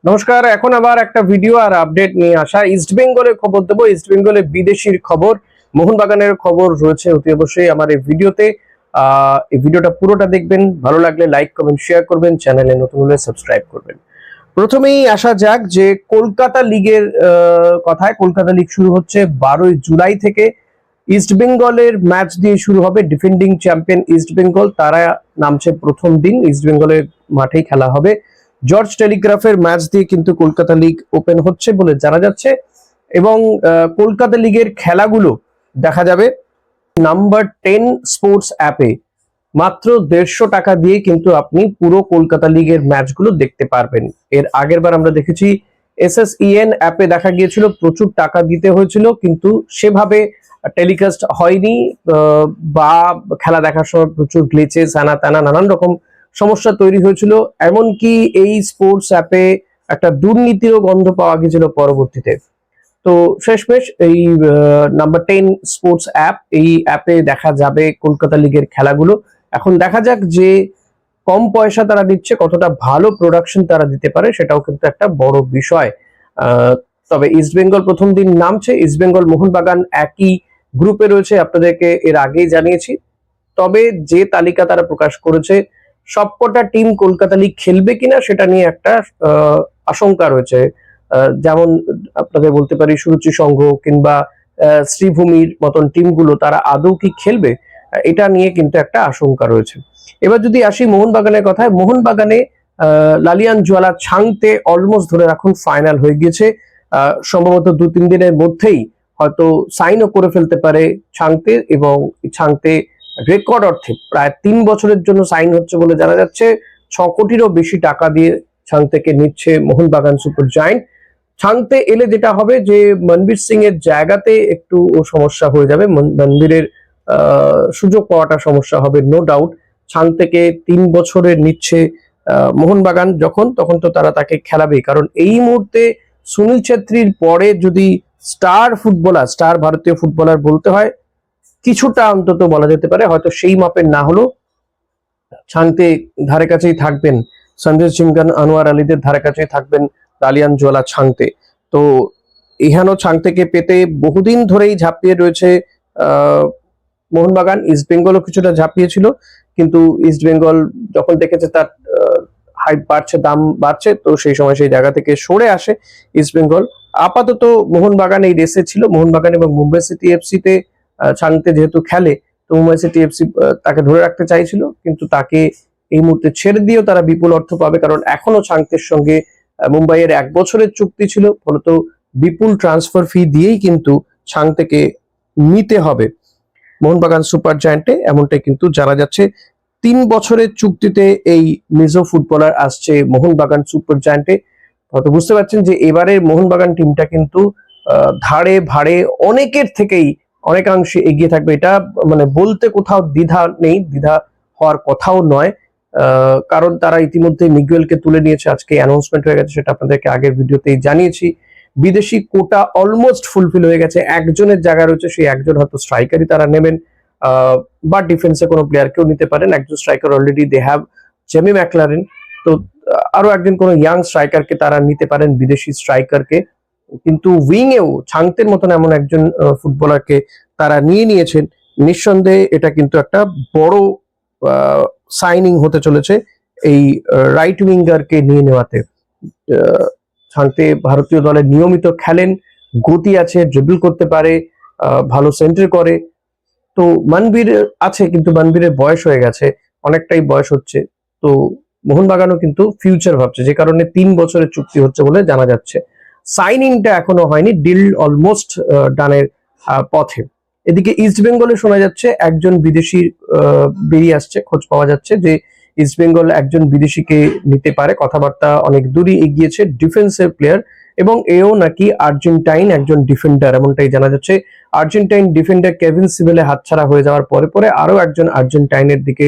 নমস্কার। এখন আবার একটা ভিডিও আর আপডেট নিয়ে আসা। ইস্ট বেঙ্গলের খবর দেবো। ইস্ট বেঙ্গলের বিদেশির খবর, মোহনবাগানের খবর রয়েছে অতি অবশ্যই আমার এই ভিডিওতে। এই ভিডিওটা পুরোটা দেখবেন, ভালো লাগলে লাইক কমেন্ট শেয়ার করবেন, চ্যানেলে নতুন হলে সাবস্ক্রাইব করবেন। প্রথমেই আসা যাক যে কলকাতা লিগের কথায়। কলকাতা লিগ শুরু হচ্ছে 12ই জুলাই থেকে। ইস্ট বেঙ্গলের ম্যাচ দিয়ে শুরু হবে। ডিফেন্ডিং চ্যাম্পিয়ন ইস্ট বেঙ্গল, তারা নামছে প্রথম দিন। ইস্ট বেঙ্গলের মাঠেই খেলা হবে। জর্জ টেলিগ্রাফের ম্যাচ দিয়ে কিন্তু কলকাতা লিগ ওপেন হচ্ছে বলে জানা যাচ্ছে। এবং কলকাতা লিগের খেলাগুলো দেখা যাবে নাম্বার 10 স্পোর্টস অ্যাপে। মাত্র 150 টাকা দিয়ে কিন্তু আপনি পুরো কলকাতা লিগের ম্যাচগুলো দেখতে পারবেন। এর আগের বার আমরা দেখেছি SSEN অ্যাপে দেখা গিয়েছিল প্রচুর টাকা দিতে হয়েছিল, কিন্তু সেভাবে টেলিকাস্ট হয়নি, বা খেলা দেখার সময় প্রচুর গ্লিচেস আনা টানা নানান রকম সমস্যা তৈরি হয়েছিল। এমনকি এই স্পোর্টস অ্যাপে একটা দুর্নীতিরও গন্ধ পাওয়া গিয়েছিল পরবর্তীতে। তো শেষমেশ এই নাম্বার 10 স্পোর্টস অ্যাপ, এই অ্যাপে দেখা যাবে কলকাতা লিগের খেলাগুলো। এখন দেখা যাক যে কম পয়সা তারা দিচ্ছে, কতটা ভালো প্রোডাকশন তারা দিতে পারে, সেটাও কিন্তু একটা বড় বিষয়। তবে ইস্ট বেঙ্গল প্রথম দিন নামছে। ইস্ট বেঙ্গল মোহনবাগান একই গ্রুপে রয়েছে, আপনাদেরকে এর আগেই জানিয়েছি। তবে যে তালিকা তারা প্রকাশ করেছে, সবকটা টিম কলকাতা লিগ খেলবে কিনা সেটা নিয়ে একটা আশঙ্কা রয়েছে। যেমন আপনাদের বলতে পারি সুরুচি সংঘ কিংবা শ্রীভূমির মতন টিমগুলো তারা আদৌ কি খেলবে, এটা নিয়ে কিন্তু একটা আশঙ্কা রয়েছে। এবার যদি আসি মোহনবাগানের কথায়, মোহনবাগানে লালিয়ান জোয়ালা ছাংতে অলমোস্ট ধরে রাখুন ফাইনাল হয়ে গিয়েছে। সম্ভবত 2-3 দিনের মধ্যেই হয়তো সাইনও করে ফেলতে পারে ছাংতে। এবং ছাংতে রেকর্ড অর্থে প্রায় 3 বছরের জন্য সাইন হচ্ছে বলে জানা যাচ্ছে। 6 কোটিরও বেশি টাকা দিয়ে ছাংতেকে নিচ্ছে মোহনবাগান সুপার জায়ান্ট। ছাংতে এলে যেটা হবে যে মনবীর সিং এর জায়গাতে একটু সমস্যা হয়ে যাবে। মনবীরের সুযোগ পাওয়াটা সমস্যা হবে নো ডাউট। ছাংতেকে 3 বছরের নিচ্ছে মোহনবাগান, যখন তখন তো তারা তাকে খেলাবেই। কারণ এই মুহূর্তে সুনীল ছেত্রীর পরে যদি স্টার ভারতীয় ফুটবলার বলতে হয়, কিছুটা অন্তত বলা যেতে পারে, হয়তো সেই মাপের না হলেও ছাংতে ধারে কাছেই থাকবেন। সঞ্জয় সিংগান, আনোয়ার আলীদের ধারে কাছেই থাকবেন লালিয়ান জোয়ালা ছাংতে। তো ইহানো ছাংতেকে পেতে বহুদিন ধরেই ঝাঁপিয়ে রয়েছে মোহনবাগান। ইস্ট বেঙ্গলও কিছুটা ঝাঁপিয়েছিল, কিন্তু ইস্ট বেঙ্গল যখন দেখেছে তার হাইপ বাড়ছে, দাম বাড়ছে, তো সেই সময় সেই জায়গা থেকে সরে আসে ইস্ট বেঙ্গল। আপাতত মোহনবাগান এই রেসে ছিল। মোহনবাগান এবং মুম্বাই সিটি এফসি তে ছাংতে যেহেতু খেলে, তো মুম্বাই সিটি এফসি তাকে ধরে রাখতে চাইছিল, কিন্তু তাকে এই মুহূর্তে ছেড়ে দিয়েও তারা বিপুল অর্থ পাবে। কারণ এখনো ছাংতের সঙ্গে মুম্বাইয়ের 1 বছরের চুক্তি ছিল, ফলত বিপুল ট্রান্সফার ফি দিয়েই কিন্তু ছাংতেকে নিতে হবে মোহনবাগান সুপার জায়ান্টে, এমনটাই কিন্তু জানা যাচ্ছে। 3 বছরের চুক্তিতে এই মিজো ফুটবলার আসছে মোহনবাগান সুপার জায়ান্টে। হয়তো বুঝতে পারছেন যে এবারের মোহনবাগান টিমটা কিন্তু ধারে ভাড়ে অনেকের থেকেই অনেকাংশে এগিয়ে থাকবে। এটা মানে বলতে কোথাও দ্বিধা নেই, দ্বিধা হওয়ার কথাও নয়। কারণ তারা ইতিমধ্যে মিগুয়েলকে তুলে নিয়েছে, আজকে অ্যানাউন্সমেন্ট হয়ে গেছে, সেটা আপনাদেরকে আগের ভিডিওতেই জানিয়েছি। বিদেশি কোটা অলমোস্ট ফুলফিল হয়ে গেছে। একজনের জায়গা রয়েছে, সেই একজন হয়তো স্ট্রাইকারই তারা নেবেন, বা ডিফেন্সে কোনো প্লেয়ারকেও নিতে পারেন। একজন striker already they have, Jamie McLaren. তো আরো একজন কোনো ইয়াং স্ট্রাইকারকে তারা নিতে পারেন, বিদেশি স্ট্রাইকারকে। কিন্তু উইং এও ছাংতের মতন এমন একজন ফুটবলারকে তারা নিয়ে নিয়েছেন। নিঃসন্দেহে এটা কিন্তু একটা বড় সাইনিং হতে চলেছে এই রাইট উইঙ্গারকে নিয়ে নেওয়াতে। ছাংতে ভারতীয় দলে নিয়মিত খেলেন, গতি আছে, ড্রিবল করতে পারে, ভালো সেন্টার করে। তো মনবীর আছে, কিন্তু মনবীরের বয়স হয়ে গেছে, অনেকটাই বয়স হচ্ছে। তো মোহনবাগানও কিন্তু ফিউচার ভাবছে, যে কারণে 3 বছরের চুক্তি হচ্ছে বলে জানা যাচ্ছে। সাইনিংটা এখনো হয়নি, ডিল অলমোস্ট ডানের পথে। এদিকে ইস্ট বেঙ্গলে শোনা যাচ্ছে একজন বিদেশি বেরিয়ে আসছে, খোঁজ পাওয়া যাচ্ছে যে ইস্ট বেঙ্গল একজন বিদেশিকে নিতে পারে। কথাবার্তা অনেক দূরই এগিয়েছে, ডিফেন্সের প্লেয়ার, এবং এও নাকি আর্জেন্টাইন একজন ডিফেন্ডার, এমনটাই জানা যাচ্ছে। আর্জেন্টাইন ডিফেন্ডার কেভিন সিভেলে হাতছাড়া হয়ে যাওয়ার পরে পরে আরো একজন আর্জেন্টাইনের দিকে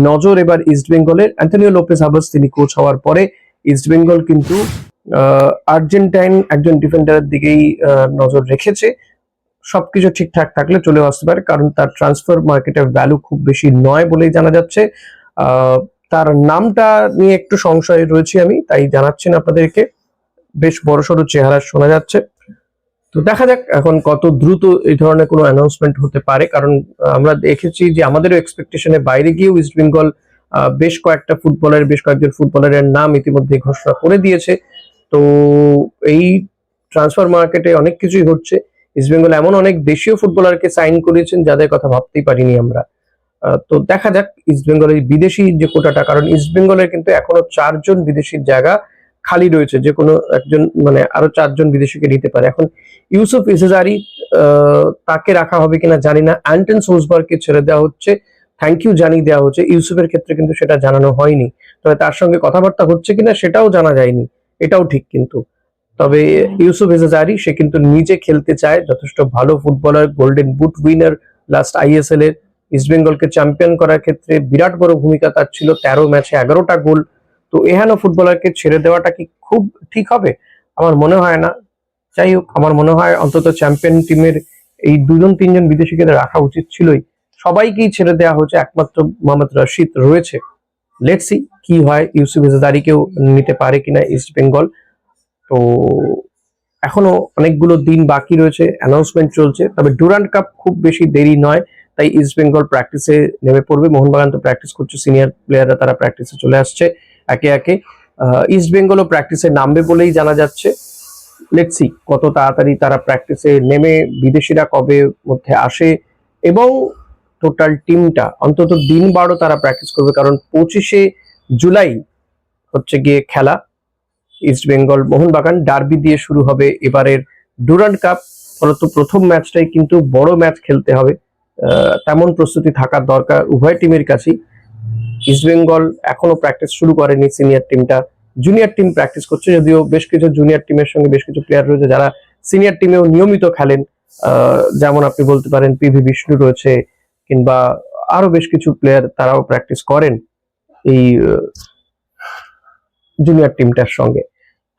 নজর এবার ইস্ট বেঙ্গলের। অ্যান্টনিও লোপেজ হাবাস তিনি কোচ হওয়ার পরে ইস্ট বেঙ্গল কিন্তু আর্জেন্টাইন একজন ডিফেন্ডারের দিকেই নজর রেখেছে। সবকিছু ঠিকঠাক থাকলে চলে আসতে পারে, কারণ তার ট্রান্সফার মার্কেটের ভ্যালু খুব বেশি নয় বলেই জানা যাচ্ছে। তার নামটা নিয়ে একটু সংশয়ে রয়েছি আমি, তাই জানাচ্ছি না আপনাদেরকে। বেশ বড়সড় চেহারা শোনা যাচ্ছে। তো দেখা যাক এখন কত দ্রুত এই ধরনের কোনো অ্যানাউন্সমেন্ট হতে পারে, কারণ আমরা দেখেছি যে আমাদেরও এক্সপেকটেশনের বাইরে গিয়েও ইস্ট বেঙ্গল বেশ কয়েকজন ফুটবলারের নাম ইতিমধ্যে ঘোষণা করে দিয়েছে। তো এই ট্রান্সফার মার্কেটে অনেক কিছুই হচ্ছে। ইস্ট বেঙ্গল এমন অনেক দেশীয় ফুটবলারকে সাইন করেছেন যাদের কথা ভাবতেই পারিনি আমরা। তো দেখা যাক ইস্ট বেঙ্গলের বিদেশি যে কোটাটা, কারণ ইস্ট বেঙ্গলের কিন্তু এখনো 4 জন বিদেশির জায়গা খালি রয়েছে, যে কোনো একজন মানে আরো 4 জন বিদেশিকে নিতে পারে। এখন ইউসুফ ইসেজারি তাকে রাখা হবে কিনা জানি না। অ্যান্টন সোসবার্গকে ছেড়ে দেওয়া হচ্ছে, থ্যাংক ইউ জানিয়ে দেওয়া হচ্ছে। ইউসুফের ক্ষেত্রে কিন্তু সেটা জানানো হয়নি, তবে তার সঙ্গে কথাবার্তা হচ্ছে কিনা সেটাও জানা যায়নি, এটাও ঠিক। কিন্তু তবে ইউসুফ ইসেজারি সে কিন্তু নিজে খেলতে চায়, যথেষ্ট ভালো footballer, golden boot winner last ISL এর। ইস্ট বেঙ্গলকে চ্যাম্পিয়ন করার ক্ষেত্রে বিরাট বড় ভূমিকা তার ছিল, 13 ম্যাচে 11টা গোল। তো এহেন ফুটবলারকে ছেড়ে দেওয়াটা কি খুব ঠিক হবে? আমার মনে হয় না। যাই হোক, আমার মনে হয় অন্তত চ্যাম্পিয়ন টিমের এই 2-3 জন বিদেশিকে রাখা উচিত ছিলই। সবাইকেই ছেড়ে দেওয়া হয়েছে, একমাত্র মোহাম্মদ রশিদ রয়েছে। লেটস সি কি হয়, ইউসুফ ইসেজারিকেও নিতে পারে কিনা ইস্ট বেঙ্গল। তো এখনো অনেকগুলো দিন বাকি রয়েছে, অ্যানাউন্সমেন্ট চলছে। তবে ডুরান্ড কাপ খুব বেশি দেরি নয়, তাই ইস্ট বেঙ্গল প্র্যাকটিসে নেমে পড়বে। মোহনবাগান তো প্র্যাকটিস করছে, সিনিয়র প্লেয়াররা তারা প্র্যাকটিসে চলে আসছে একে একে। ইস্ট বেঙ্গলও প্র্যাকটিসে নামবে বলেই জানা যাচ্ছে। লেটস সি কত তাড়াতাড়ি তারা প্র্যাকটিসে নেমে, বিদেশিরা কবে মধ্যে আসে, এবং টোটাল টিমটা অন্তত দিন 12 তারা প্র্যাকটিস করবে, কারণ 25শে জুলাই হচ্ছে গিয়ে খেলা। ইস্ট বেঙ্গল মোহনবাগান ডার্বি দিয়ে শুরু হবে এবারের ডুরান্ড কাপ। ফলত প্রথম ম্যাচটাই কিন্তু বড় ম্যাচ খেলতে হবে, তেমন প্রস্তুতি থাকার দরকার উভয় টিমের কাছেই। ইস্ট বেঙ্গল এখনো প্র্যাকটিস শুরু করেনি, সিনিয়র টিমটা। জুনিয়র টিম প্র্যাকটিস করছে, যদিও বেশ কিছু জুনিয়র টিমের সঙ্গে বেশ কিছু প্লেয়ার রয়েছে যারা সিনিয়র টিমেও নিয়মিত খেলেন। যেমন আপনি বলতে পারেন পিভি বিষ্ণু রয়েছে, কিংবা আরো বেশ কিছু প্লেয়ার তারাও প্র্যাকটিস করেন এই জুনিয়র টিমটার সঙ্গে।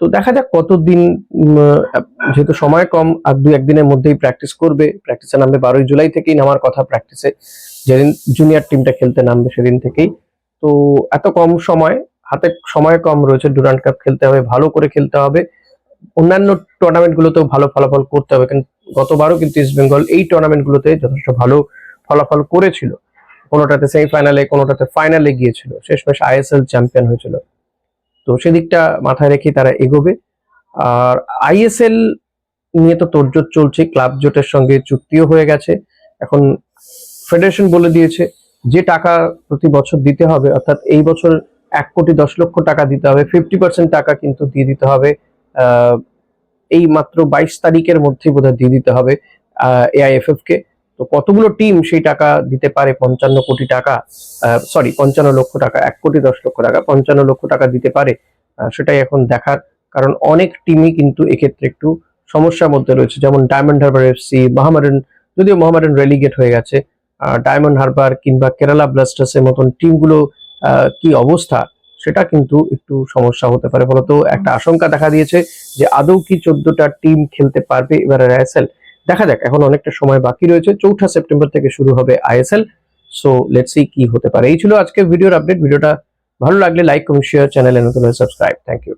তো দেখা যাক কতদিন, যেহেতু সময় কম, আর 2-1 দিনের মধ্যেই প্র্যাকটিস করবে। প্র্যাকটিসে নামবে 12ই জুলাই থেকেই নামার কথা প্র্যাকটিসে, যেদিন জুনিয়র টিমটা খেলতে নামবে সেদিন থেকেই। তো এত কম সময় হাতে, সময় কম রয়েছে, ডুরান্ড কাপ খেলতে হবে, ভালো করে খেলতে হবে। অন্যান্য টুর্নামেন্ট গুলোতেও ভালো ফলাফল করতে হবে, কারণ গতবারও কিন্তু ইস্ট বেঙ্গল এই টুর্নামেন্ট গুলোতে যথেষ্ট ভালো ফলাফল করেছিল। কোনোটাতে সেমিফাইনালে, কোনোটাতে ফাইনালে গিয়েছিল, শেষমেশ আইএসএল চ্যাম্পিয়ন হয়েছিল। তো সেদিকটা মাথায় রেখে তারা এগোবে। আর আইএসএল নিয়ে তো তোড়জোড় চলছে, ক্লাব জোটের সঙ্গে চুক্তিও হয়ে গেছে। এখন ফেডারেশন বলে দিয়েছে যে টাকা প্রতি বছর দিতে হবে, অর্থাৎ এই বছর 1,10,00,000 টাকা দিতে হবে, 50% টাকা কিন্তু দিয়ে দিতে হবে এই মাত্র 22 তারিখের মধ্যে বোধহয় দিয়ে দিতে হবে এআইএফএফ কে। তো কতগুলো টিম সেই টাকা দিতে পারে? 55 কোটি টাকা, সরি 55 লক্ষ টাকা, 1,10,00,000 টাকা, 55 লক্ষ টাকা দিতে পারে, সেটাই এখন দেখার। কারণ অনেক টিমই কিন্তু এক্ষেত্রে একটু সমস্যার মধ্যে রয়েছে, যেমন ডায়মন্ড হারবার এফসি, মোহামেডান, যদিও মোহামেডান রেলিগেট হয়ে গেছে। ডায়মন্ড হারবার কিংবা কেরালা ব্লাস্টার্স এর মতন টিমগুলো কি অবস্থা, সেটা কিন্তু একটু সমস্যা হতে পারে। ফলত একটা আশঙ্কা দেখা দিয়েছে যে আদৌ কি 14টা টিম খেলতে পারবে এবারের আইএসএল। দেখা যাক, এখন অনেকটা সময় বাকি রয়েছে। 4ঠা সেপ্টেম্বর থেকে শুরু হবে আইএসএল। সো লেটস সি কি হতে পারে। এই ছিল আজকের ভিডিওর আপডেট। ভিডিওটা ভালো লাগলে লাইক, কমেন্ট, শেয়ার, চ্যানেলে নতুন হলে সাবস্ক্রাইব। Thank you.